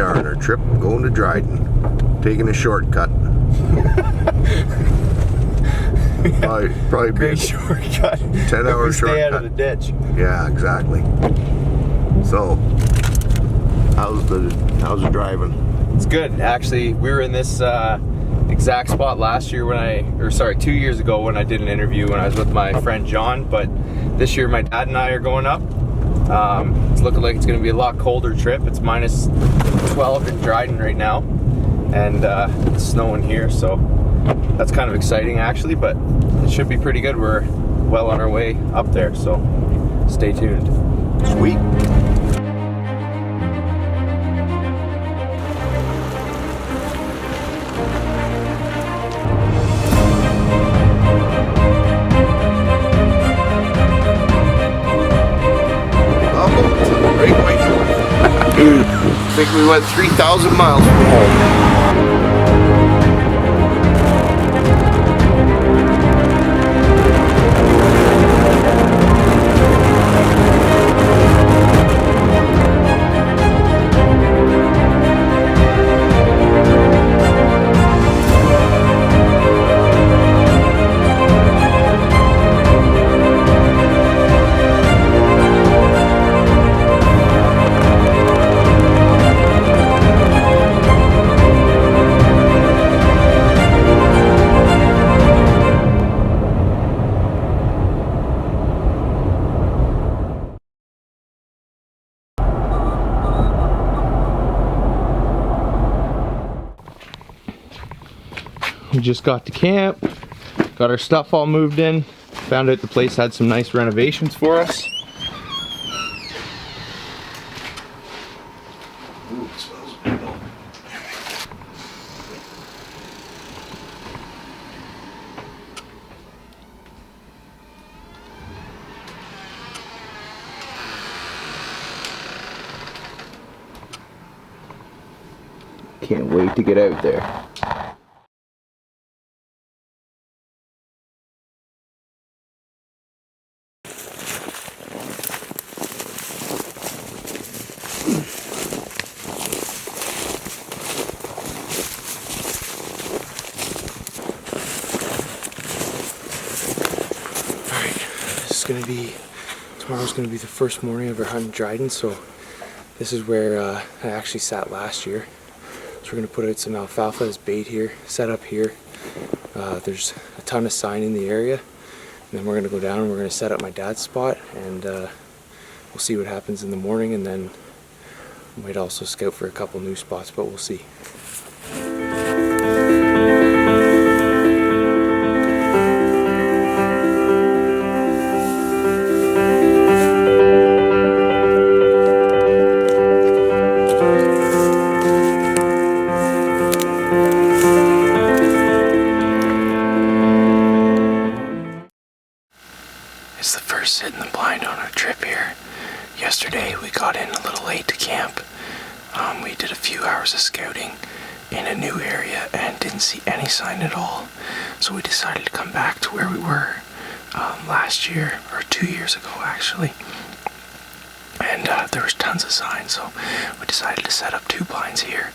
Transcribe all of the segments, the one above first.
are on our trip going to Dryden, taking a shortcut. Probably Great shortcut. 10-hour shortcut. Stay out of the ditch. Yeah, exactly. So, how's the driving? It's good. Actually, we were in this exact spot last year when 2 years ago when I did an interview when I was with my friend John. But this year, my dad and I are going up. It's looking like it's going to be a lot colder trip. It's minus 12 in Dryden right now, and it's snowing here, so that's kind of exciting actually, but it should be pretty good. We're well on our way up there, so stay tuned. Sweet. Welcome to the Great White North. I think we went 3,000 miles from home. We just got to camp, got our stuff all moved in, found out the place had some nice renovations for us. Ooh, it smells good though. Can't wait to get out there. Tomorrow's gonna be the first morning of our hunt in Dryden, so this is where I actually sat last year. So we're gonna put out some alfalfa as bait here, set up here. There's a ton of sign in the area, and then we're gonna go down and we're gonna set up my dad's spot, and we'll see what happens in the morning, and then we might also scout for a couple new spots, but we'll see. It's the first sit in the blind on our trip here. Yesterday we got in a little late to camp. We did a few hours of scouting in a new area and didn't see any sign at all. So we decided to come back to where we were last year, or 2 years ago actually. And there was tons of signs, so we decided to set up 2 blinds here.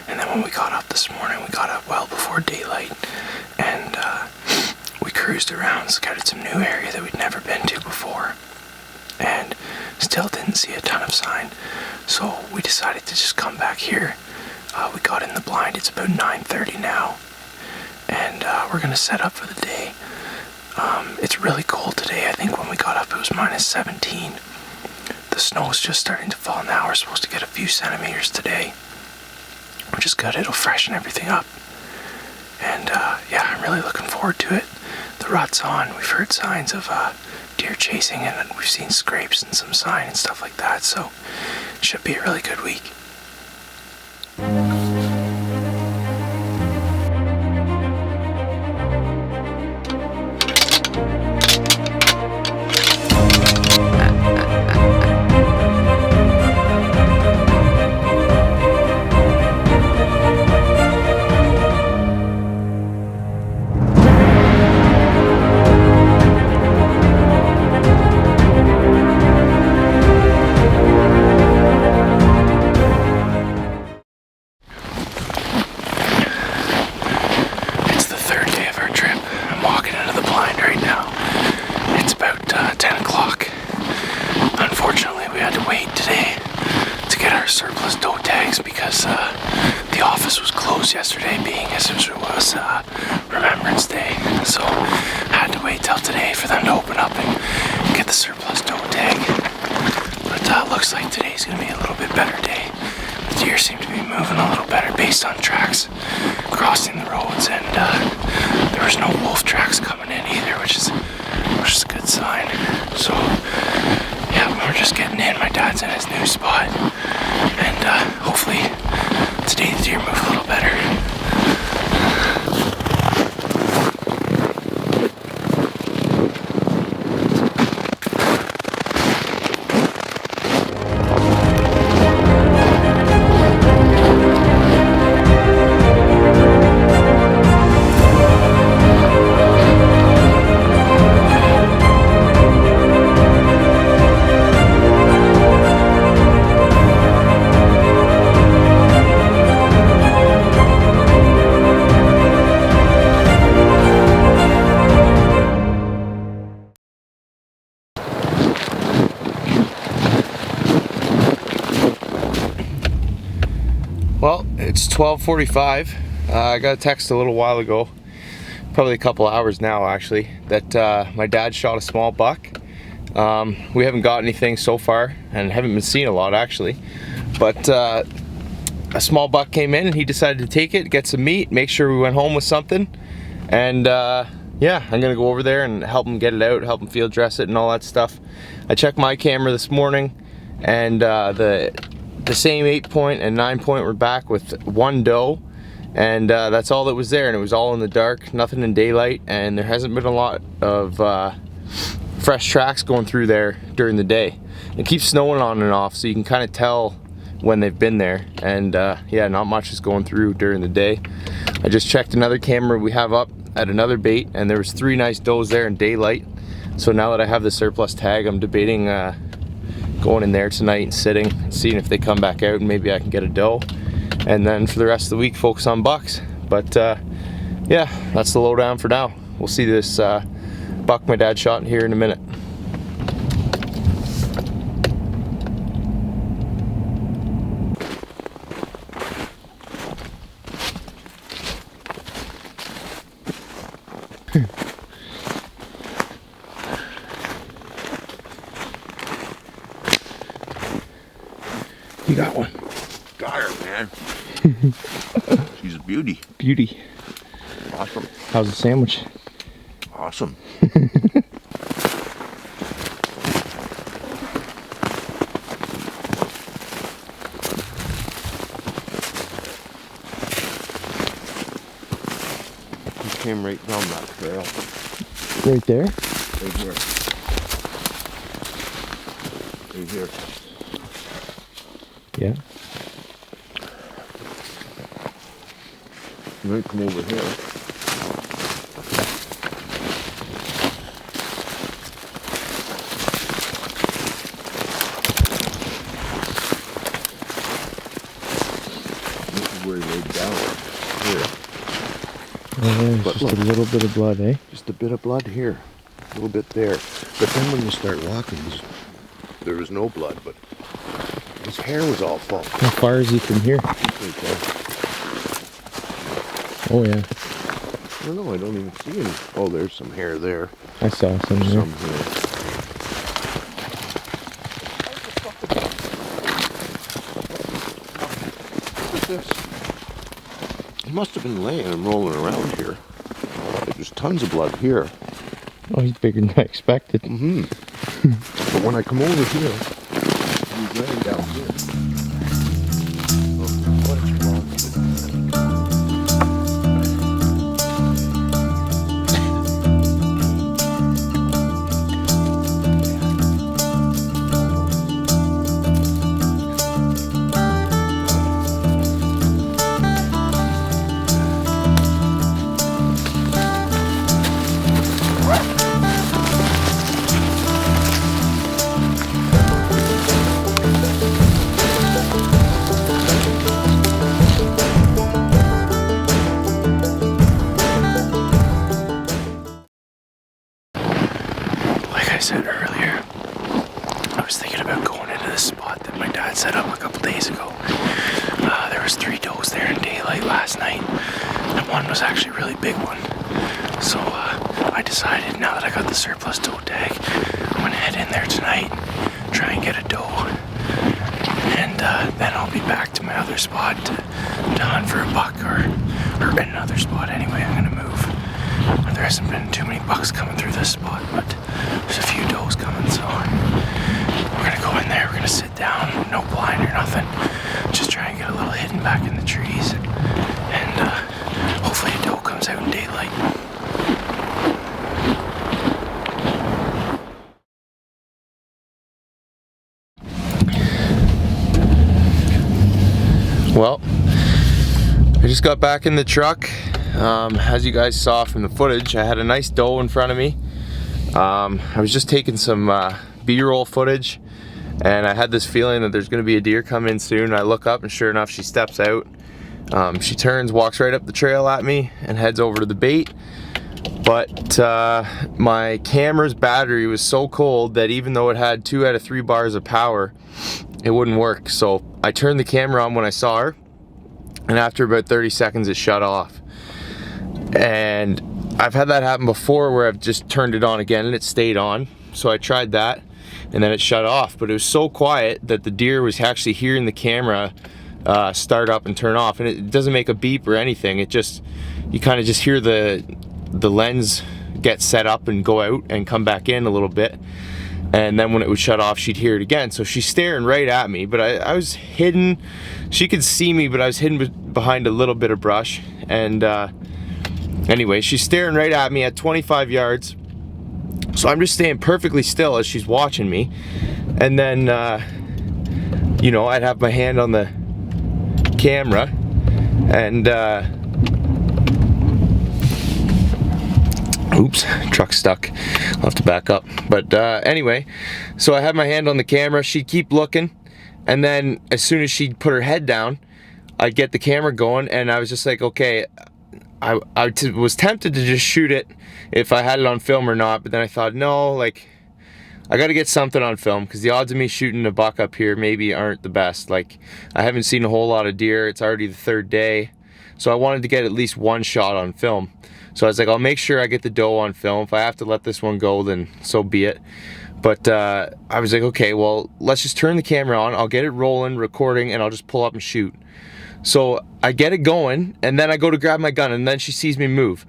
And then when we got up this morning, we got up well before daylight, and we cruised around, scouted some new area that we'd never been to before, and still didn't see a ton of sign. So we decided to just come back here. We got in the blind. It's about 9:30 now, and we're gonna set up for the day. It's really cold today. I think when we got up it was minus 17. The snow is just starting to fall now. We're supposed to get a few centimeters today, which is good. It'll freshen everything up. And yeah, I'm really looking forward to it. The rut's on. We've heard signs of deer chasing, and we've seen scrapes and some sign and stuff like that, so it should be a really good week. closed yesterday, being as it was Remembrance Day. So had to wait till today for them to open up and get the surplus tow tag. But looks like today's gonna be a little bit better day. The deer seem to be moving a little better based on tracks crossing the roads, and there was no wolf tracks coming in either, which is a good sign. So yeah, we're just getting in. My dad's in his new spot, and hopefully today the deer move a little better. Well, it's 12:45. I got a text a little while ago, probably a couple hours now actually, that my dad shot a small buck. We haven't got anything so far and haven't been seeing a lot actually, but a small buck came in and he decided to take it, get some meat, make sure we went home with something, and yeah, I'm gonna go over there and help him get it out, help him field dress it and all that stuff. I checked my camera this morning, and the same 8-point and 9-point were back with one doe, and that's all that was there, and it was all in the dark, nothing in daylight, and there hasn't been a lot of fresh tracks going through there during the day. It keeps snowing on and off, so you can kind of tell when they've been there, and yeah, not much is going through during the day. I just checked another camera we have up at another bait, and there was 3 nice does there in daylight. So now that I have the surplus tag, I'm debating going in there tonight and sitting and seeing if they come back out, and maybe I can get a doe, and then for the rest of the week focus on bucks. But yeah, that's the lowdown for now. We'll see this buck my dad shot here in a minute. You got one. Got her, man. She's a beauty. Beauty. Awesome. How's the sandwich? Awesome. He came right down that trail. Right there? Right here. Right here. Yeah. You might come over here. This is where he laid down. Here. Oh, But just look. a little bit of blood, eh? Just a bit of blood here. A little bit there. But then when you start walking, there was no blood, but his hair was all full. How far is he from here? Right there. Oh yeah. I don't know, I don't even see any. Oh, there's some hair there. I saw some there. Some here. Look at this. He must have been laying and rolling around here. There's tons of blood here. Oh, he's bigger than I expected. Mm-hmm. But when I come over here, he's laying down here. What is wrong with it? I said earlier, I was thinking about going into this spot that my dad set up a couple days ago. There was 3 does there in daylight last night, and one was actually a really big one. So I decided, now that I got the surplus doe tag, I'm gonna head in there tonight, try and get a doe, and then I'll be back to my other spot to hunt for a buck, or another spot anyway. I'm gonna move. There hasn't been too many bucks coming through this spot, but there's a few does coming, so we're gonna go in there, we're gonna sit down, no blind or nothing, just try and get a little hidden back in the trees, and hopefully a doe comes out in daylight. Well, I just got back in the truck. As you guys saw from the footage, I had a nice doe in front of me. I was just taking some B-roll footage, and I had this feeling that there's going to be a deer come in soon. I look up, and sure enough, she steps out. She turns, walks right up the trail at me, and heads over to the bait. But my camera's battery was so cold that even though it had 2 out of 3 bars of power, it wouldn't work. So I turned the camera on when I saw her, and after about 30 seconds, it shut off. And I've had that happen before where I've just turned it on again and it stayed on. So I tried that and then it shut off, but it was so quiet that the deer was actually hearing the camera start up and turn off, and it doesn't make a beep or anything. It just, you kind of just hear the lens get set up and go out and come back in a little bit, and then when it would shut off, she'd hear it again. So she's staring right at me, but I was hidden. She could see me, but I was hidden behind a little bit of brush, and anyway, she's staring right at me at 25 yards. So I'm just staying perfectly still as she's watching me. And then, you know, I'd have my hand on the camera and, oops, truck's stuck. I'll have to back up. But anyway, so I had my hand on the camera. She'd keep looking. And then as soon as she'd put her head down, I'd get the camera going. And I was just like, okay, I was tempted to just shoot it if I had it on film or not, but then I thought, no, like, I gotta get something on film, because the odds of me shooting a buck up here maybe aren't the best. Like, I haven't seen a whole lot of deer. It's already the 3rd day, so I wanted to get at least 1 shot on film. So I was like, I'll make sure I get the doe on film. If I have to let this one go, then so be it. But I was like, okay, well, let's just turn the camera on. I'll get it rolling, recording, and I'll just pull up and shoot. So I get it going, and then I go to grab my gun, and then she sees me move.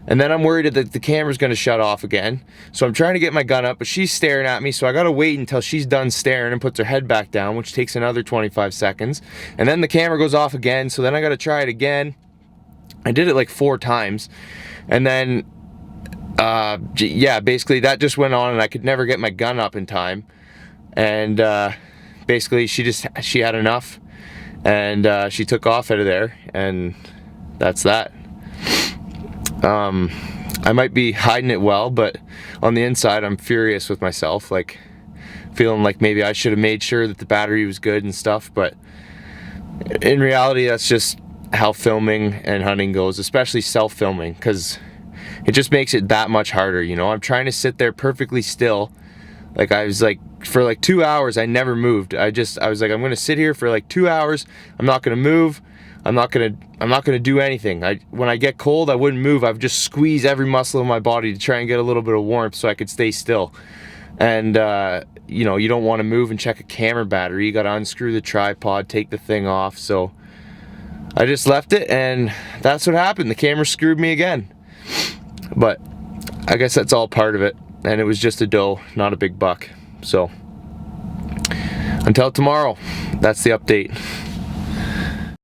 And then I'm worried that the camera's gonna shut off again. So I'm trying to get my gun up, but she's staring at me, so I gotta wait until she's done staring and puts her head back down, which takes another 25 seconds. And then the camera goes off again, so then I gotta try it again. I did it like 4 times. And then, yeah, basically that just went on, and I could never get my gun up in time. And basically she had enough. And she took off out of there, and that's that. I might be hiding it well, but on the inside I'm furious with myself, like feeling like maybe I should have made sure that the battery was good and stuff. But in reality, that's just how filming and hunting goes, especially self-filming, because it just makes it that much harder, you know. I'm trying to sit there perfectly still. Like, I was like, for like 2 hours, I never moved. I was like, I'm gonna sit here for like 2 hours. I'm not gonna move. I'm not gonna do anything. When I get cold, I wouldn't move. I would just squeeze every muscle in my body to try and get a little bit of warmth so I could stay still. And you know, you don't want to move and check a camera battery. You got to unscrew the tripod, take the thing off. So I just left it, and that's what happened. The camera screwed me again. But I guess that's all part of it. And it was just a doe, not a big buck. So until tomorrow, that's the update. I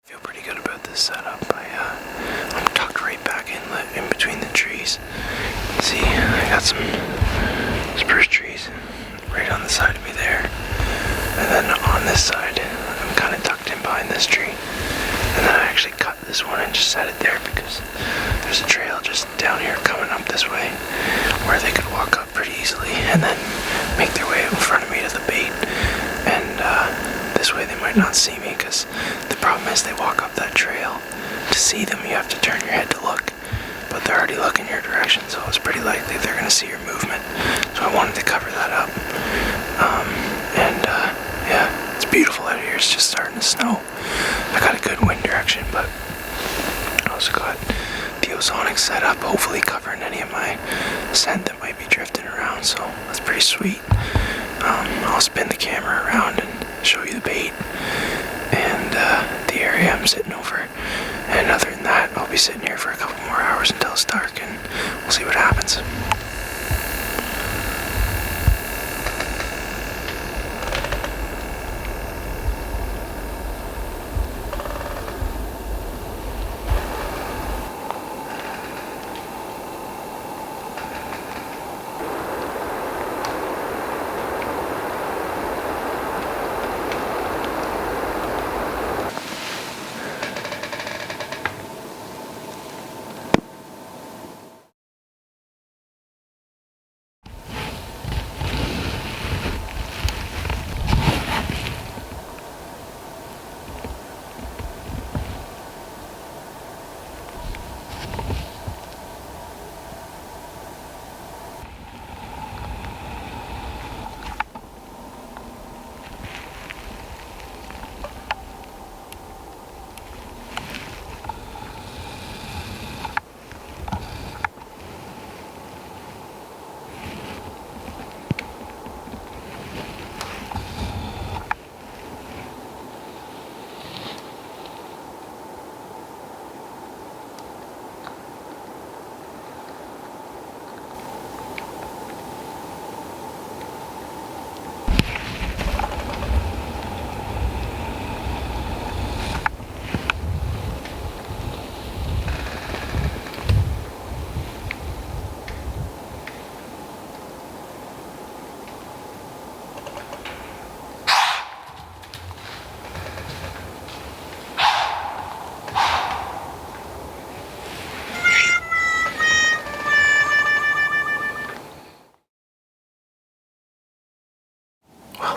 feel pretty good about this setup. I'm tucked right back in between the trees. See, I got some spruce trees right on the side of me there. And then on this side, I'm kind of tucked in behind this tree. And then I actually cut this one and just set it there because there's a trail just down here coming up this way where they could walk up pretty easily and then make their way in front of me to the bait. And this way they might not see me, because the problem is they walk up that trail. To see them, you have to turn your head to look, but they're already looking your direction, so it's pretty likely they're going to see your movement. So I wanted to cover that up. Yeah, it's beautiful out here. It's just starting to hydroponic setup, hopefully covering any of my scent that might be drifting around, so that's pretty sweet. I'll spin the camera around and show you the bait and the area I'm sitting over. And other than that, I'll be sitting here for a couple more hours until it's dark, and we'll see what happens.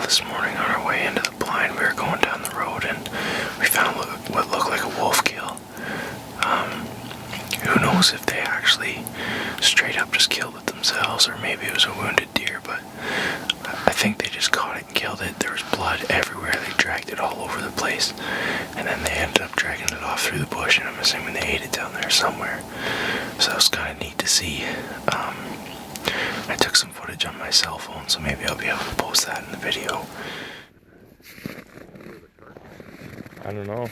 This morning on our way into the blind, we were going down the road and we found what looked like a wolf kill. Who knows if they actually straight up just killed it themselves, or maybe it was a wounded deer, but I think they just caught it and killed it. There was blood everywhere. They dragged it all over the place, and then they ended up dragging it off through the bush, and I'm assuming they ate it down there somewhere. So that was kind of neat to see. I took some footage on my cell phone, so maybe I'll be able to post that in the video. I don't know.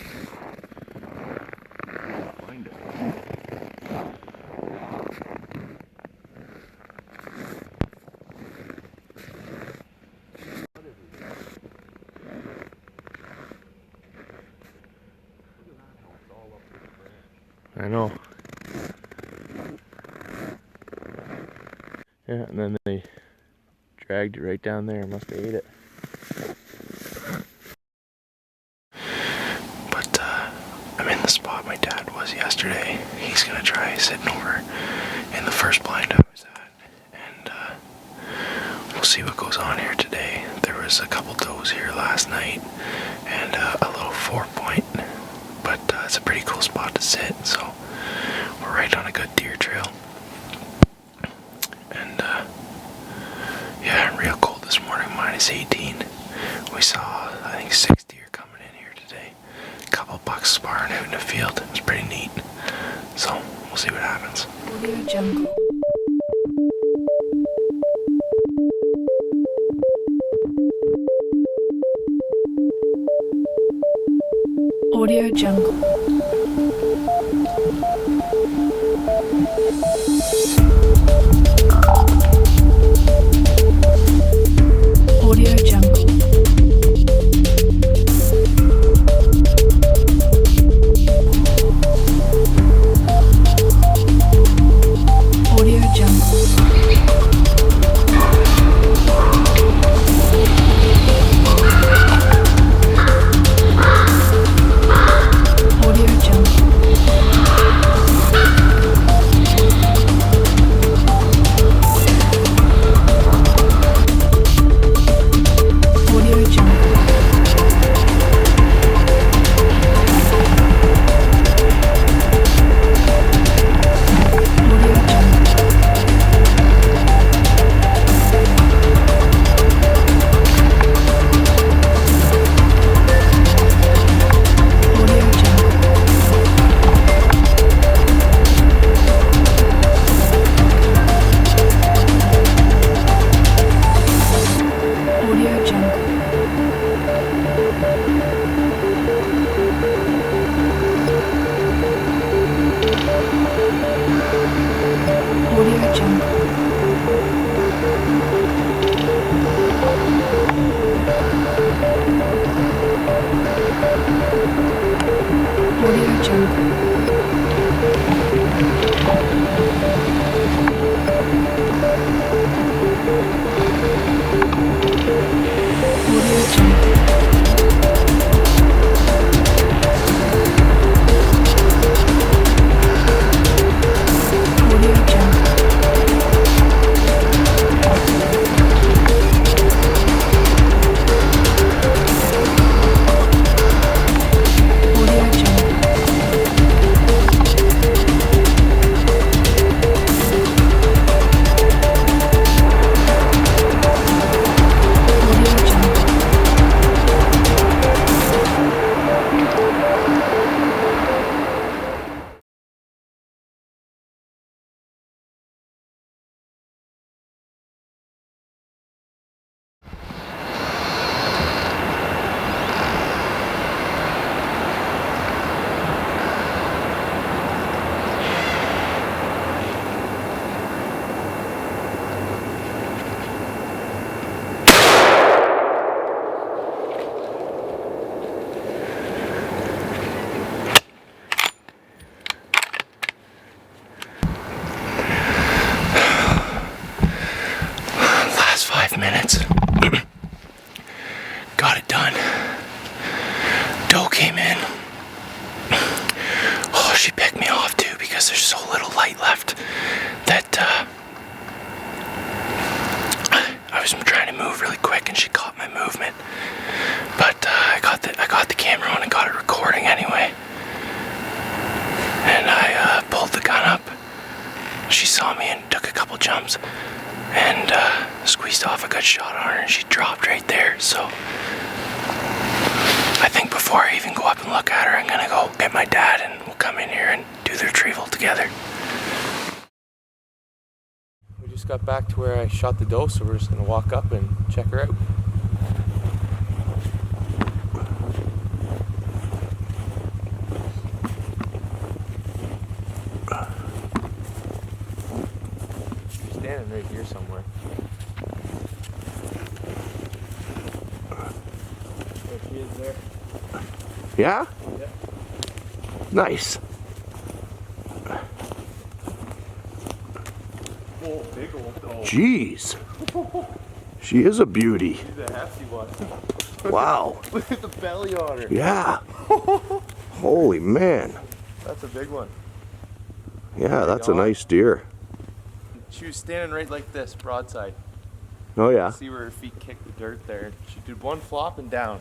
I know. Yeah, and then they dragged it right down there. Must have ate it. But I'm in the spot my dad was yesterday. He's gonna try sitting over in the first blind I was at, and we'll see what goes on here today. There was a couple does here last night, and a little 4-point, but it's a pretty cool spot to sit. So we're right on a good deer trail. Yeah, real cold this morning, -18. We saw, I think, 6 deer coming in here today. A couple bucks sparring out in the field. It was pretty neat. So, we'll see what happens. Audio Jungle. Audio Jungle. Audio Jungle. Audio Jungle. Audio Audio Jungle. Audio Jungle. Audio Jungle. Audio Jungle. Audio Jungle. Audio Jungle. Last 5 minutes. Got it done. Doe came in. Oh, she picked me off too because there's so little light left that I was trying to move really quick and she caught my movement. But I got the camera on and got it recording anyway. And I pulled the gun up. She saw me and took a couple jumps and squeezed off a good shot on her and she dropped right there. So I think before I even go up and look at her, I'm gonna go get my dad and we'll come in here and do the retrieval together. We just got back to where I shot the doe, so we're just gonna walk up and check her out. She's standing right here somewhere. There she is there. Yeah? Yeah. Nice. Oh, big old doe. Jeez. She is a beauty. She's a hefty one. Wow. Look at the belly on her. Yeah. Holy man. That's a big one. Yeah, that's a nice deer. She was standing right like this, broadside. Oh yeah. See where her feet kicked the dirt there. She did one flop and down.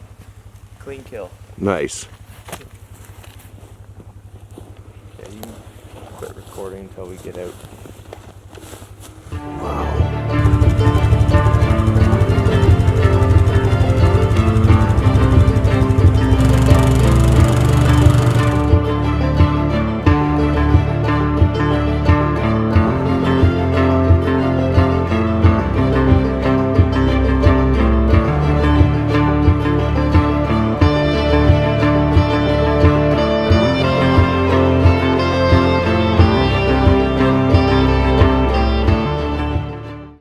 Clean kill. Nice. Yeah, you quit recording until we get out. Wow.